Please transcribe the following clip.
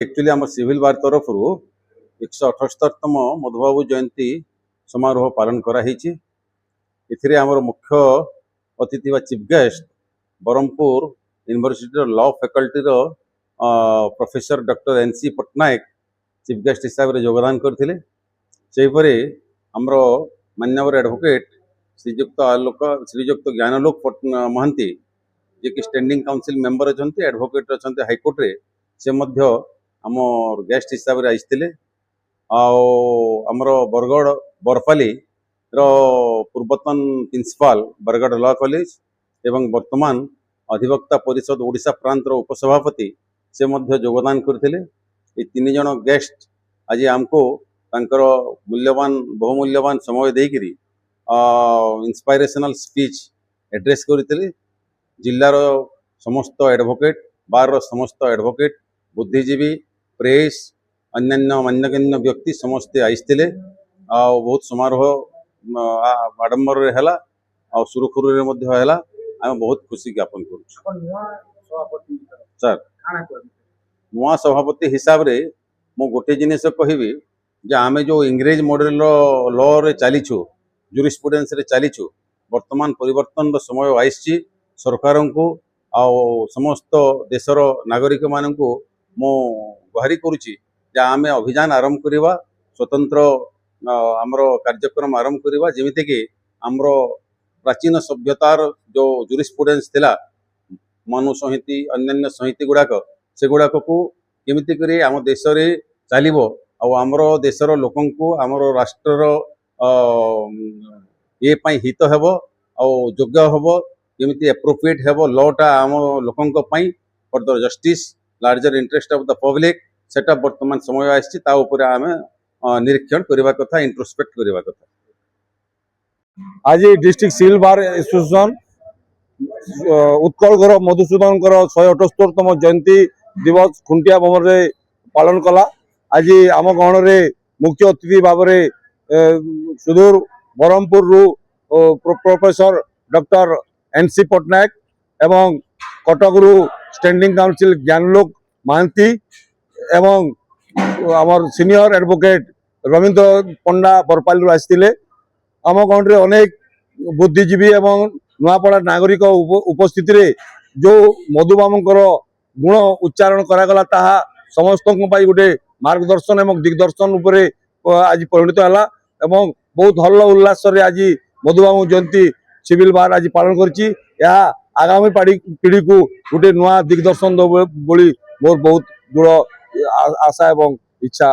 Actually आम civil बार तरफ 178तम मधुबाबू जयंती समारोह पालन कराई। आमर मुख्य अतिथि व chief guest Brahmapur university law faculty professor doctor NC Pattnaik chief guest हिसाब से योगदान करते। आमर मान्यवर एडवोकेट श्रीजुक्त ज्ञानलोक महांती जे कि स्टैंडिंग काउंसिल मेंबर अच्छा एडवोकेट अच्छा हाईकोर्ट रे से मध्य आम गेस्ट हिसाब से आसते। आमर बरगढ़ बरपाली पूर्वतन प्रिंसिपाल बरगढ़ लॉ कॉलेज एवं वर्तमान अधिवक्ता परिषद ओडिशा प्रांत उपसभापति से मध्य योगदान करते। ये तीन जन गेस्ट आज आमको तांकर मूल्यवान बहुमूल्यवान समय देकरी इंस्पायरेशनल स्पीच एड्रेस करते। जिलार समस्त एडवोकेट बार समस्त एडवोकेट बुद्धिजीवी प्रेस अन्य मान्यगण्य व्यक्ति समस्ते आईते। बहुत समारोह आडंबर है सुरखुर आम बहुत खुशी ज्ञापन कर सर नुआ सभापति हिसाब रे मु गोटे जिनिस कहबी जे आमे जो इंग्रेज मॉडल लॉ रे चलीछु जूरिस्प्रुडेंस रे चलीछु वर्तमान परिवर्तन समय आईछि सरकार को समस्त देशर नागरिक मानू मु गुहारी करुच्ची आमे अभियान आरंभ करवा स्वतंत्र आमर कार्यक्रम आरंभ करवा जमीती कि आमर प्राचीन सभ्यतार जो जूरिस्प्रुडेंस थिला मनु संहिता अन्य संहिता गुड़ाक से गुड़ाक को केमिति करी आम देश रे चलिबो आमर देशर लोकन को आमर राष्ट्रर ये पाई हित हेबो योग्य हेबो केमिति एप्रोप्रिएट हेबो लॉटा आम लोकन पाई for the justice larger interest of the public सेटा वर्तमान समय आछि ता ऊपर आमे निरीक्षण करबा कथा इंट्रोस्पेक्ट करबा कथा। आज district civil bar association Utkal घर मधुसूदन 178तम जयंती दिवस खुंटिया भवन रे पालन कला। आज आम गण रे मुख्य अतिथि भाव में सुदूर Brahmapur professor doctor NC Pattnaik एवं कटक स्टैंडिंग काउंसिल ज्ञानलोक महांती एवं आमर सीनियर एडवोकेट रवींद्र पंडा बरपाली आसते। आम गण रे अनेक बुद्धिजीवी एवं नुआपड़ा नागरिक उपस्थिति रे जो मधुबाबूंकर गुण उच्चारण करागला ताहा समस्त गोटे मार्गदर्शन एवं दिग्दर्शन उपरे आज परिणत है। बहुत हल्ला उल्लास आज मधुबाबू जयंती सिविल बार आज पालन करछि। आगामी पीढ़ी को गोटे नुआ दिग्दर्शन दो बोली मोर बहुत दृढ़ आशा एवं इच्छा।